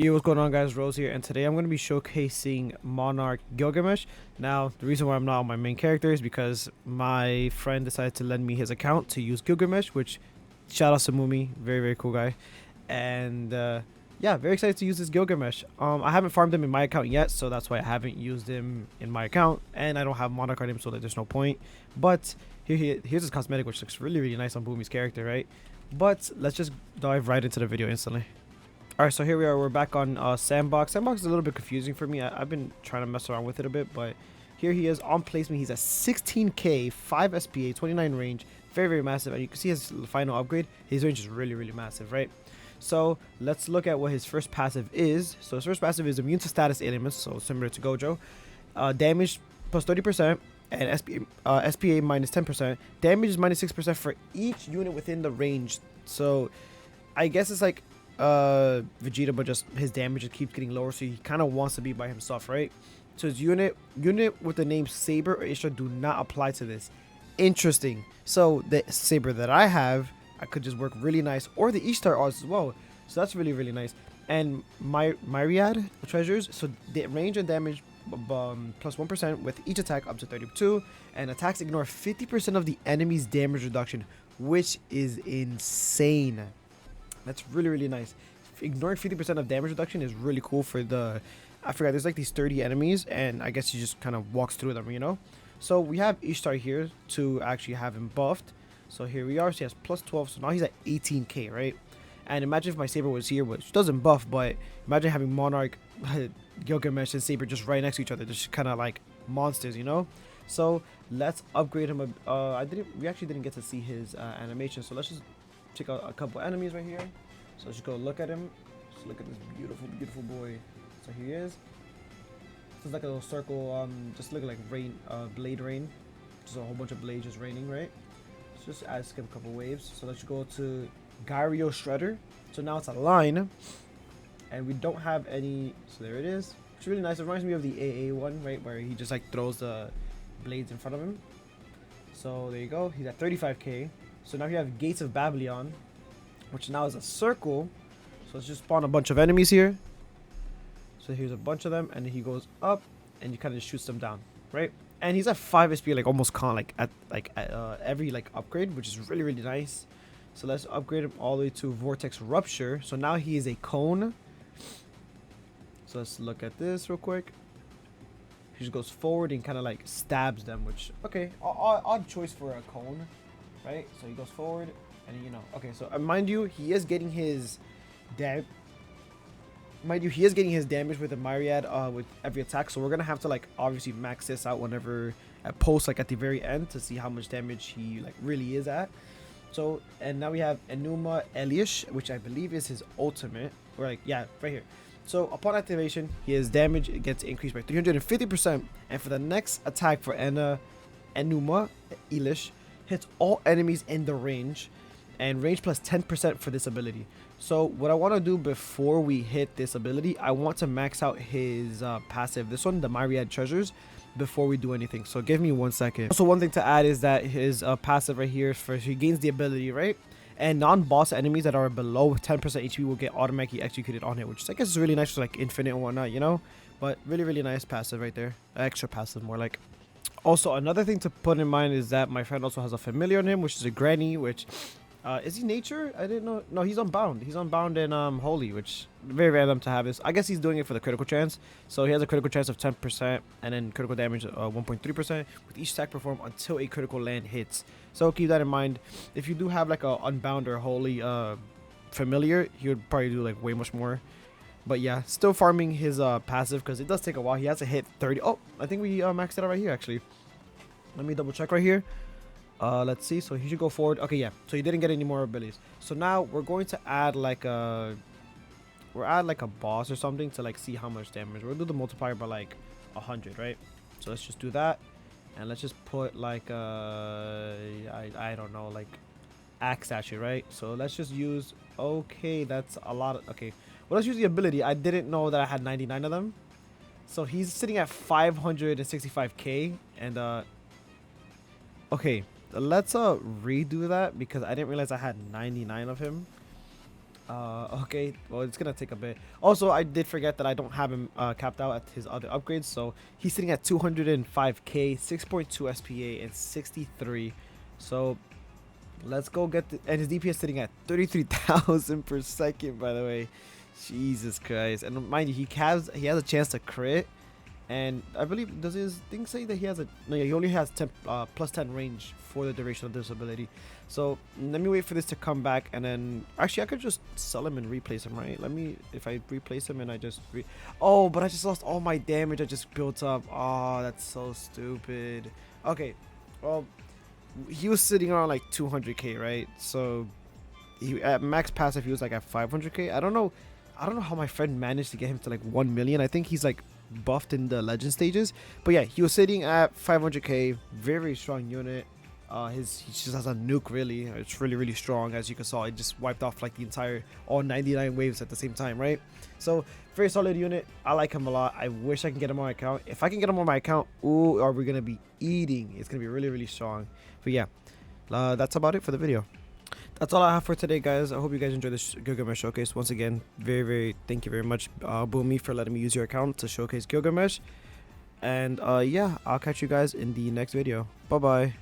Yo, what's going on, guys? Rose here, and today I'm going to be showcasing Monarch Gilgamesh. Now, the reason why I'm not on my main character is because my friend decided to lend me his account to use Gilgamesh, which, shout out to woomy, very cool guy. And yeah, very excited to use this Gilgamesh. I haven't farmed him in my account yet, so that's why I haven't used him in my account, and I don't have Monarch on him, so there's no point. But here's his cosmetic, which looks really nice on Boomy's character, right? But let's just dive right into the video instantly. Alright, so here we are. We're back on Sandbox. Sandbox is a little bit confusing for me. I've been trying to mess around with it a bit, but here he is on placement. He's at 16k, 5 SPA, 29 range. Very massive. And you can see his final upgrade. His range is really massive, right? So let's look at what his first passive is. So his first passive is immune to status elements, so similar to Gojo. Damage plus 30%. And SPA minus 10%. Damage is minus 6% for each unit within the range. So I guess it's like Vegeta, but just his damage just keeps getting lower, so he kind of wants to be by himself, right? So his unit with the name Saber or Ishtar do not apply to this. Interesting. So the Saber that I have, I could just work really nice, or the Ishtar as well. So that's really nice. And my Myriad treasures, so the range and damage plus 1% with each attack up to 32, and attacks ignore 50% of the enemy's damage reduction, which is insane. That's really nice. Ignoring 50% of damage reduction is really cool for the... I forgot, there's like these 30 enemies, and I guess he just kind of walks through them, you know? So we have Ishtar here to actually have him buffed. So here we are. So he has plus 12. So now he's at 18k, right? And imagine if my Saber was here, which doesn't buff, but imagine having Monarch, Gilgamesh, and Saber just right next to each other. Just kind of like monsters, you know? So let's upgrade him. We actually didn't get to see his animation. So let's just check out a couple enemies right here. So let's just go look at him. Just look at this beautiful boy. So here he is. This is like a little circle, just look like rain, blade rain. Just a whole bunch of blades just raining, right? Let's just skip a couple waves. So let's go to Gyrio Shredder. So now it's a line, and we don't have any. So there it is. It's really nice. It reminds me of the AA one, right, where he just like throws the blades in front of him. So there you go. He's at 35k. So now we have Gates of Babylon, which now is a circle. So let's just spawn a bunch of enemies here. So here's a bunch of them, and he goes up, and you kind of shoots them down, right? And he's at 5 SP, like almost at every like upgrade, which is really nice. So let's upgrade him all the way to Vortex Rupture. So now he is a cone. So let's look at this real quick. He just goes forward and kind of like stabs them, which okay, odd choice for a cone. Right, so he goes forward, and you know, okay. So mind you, he is getting his damage. Mind you, he is getting his damage with the Myriad with every attack. So we're gonna have to like obviously max this out whenever at post like at the very end to see how much damage he like really is at. So and now we have Enuma Elish, which I believe is his ultimate. Or like yeah, right here. So upon activation, his damage gets increased by 350%, and for the next attack for Enuma Elish, hits all enemies in the range, and range plus 10% for this ability. So what I want to do before we hit this ability, I want to max out his passive, this one, the Myriad Treasures, before we do anything. So give me 1 second. Also, one thing to add is that his passive right here, first he gains the ability, right? And non-boss enemies that are below 10% HP will get automatically executed on it, which I guess is really nice for like infinite and whatnot, you know? But really nice passive right there. Extra passive, more like. Also, another thing to put in mind is that my friend also has a familiar on him, which is a granny, which is he nature? I didn't know. No, he's unbound. He's unbound in holy, which very random to have this. I guess he's doing it for the critical chance. So he has a critical chance of 10% and then critical damage 1.3% with each attack performed until a critical land hits. So keep that in mind. If you do have like a unbound or holy familiar, he would probably do like way much more. But yeah, still farming his passive because it does take a while. He has to hit 30. Oh, I think we maxed it out right here actually. Let me double check right here. Let's see. So he should go forward. Okay, yeah. So he didn't get any more abilities. So now we're going to add like a boss or something to like see how much damage. We'll do the multiplier by like 100, right? So let's just do that, and let's just put like I don't know, like axe statue, right? So let's just use. Okay, that's a lot of, okay. Well, let's use the ability. I didn't know that I had 99 of them. So he's sitting at 565k, and okay, let's redo that because I didn't realize I had 99 of him. Okay, well, it's gonna take a bit. Also, I did forget that I don't have him capped out at his other upgrades, so he's sitting at 205k, 6.2 SPA, and 63. So let's go get the, and his DPS sitting at 33,000 per second, by the way. Jesus Christ. And mind you, he has a chance to crit, and I believe, does his thing say that he has a, no, yeah, he only has 10 plus 10 range for the duration of this ability. So let me wait for this to come back, and then actually I could just sell him and replace him, right? Let me, if I replace him and I just oh, but I just lost all my damage I just built up. Oh, that's so stupid. Okay, well, he was sitting around like 200k, right? So he at max passive he was like at 500k. I don't know how my friend managed to get him to like 1 million. I think he's like buffed in the legend stages, but yeah, he was sitting at 500k. Very strong unit. He just has a nuke, really. It's really strong. As you can saw, it just wiped off like the entire all 99 waves at the same time, right? So very solid unit. I like him a lot. I wish I can get him on my account. If I can get him on my account, ooh, are we gonna be eating? It's gonna be really strong. But yeah, that's about it for the video. That's all I have for today, guys. I hope you guys enjoyed this Gilgamesh showcase. Once again, very thank you very much, Woomy, for letting me use your account to showcase Gilgamesh. And yeah, I'll catch you guys in the next video. Bye bye.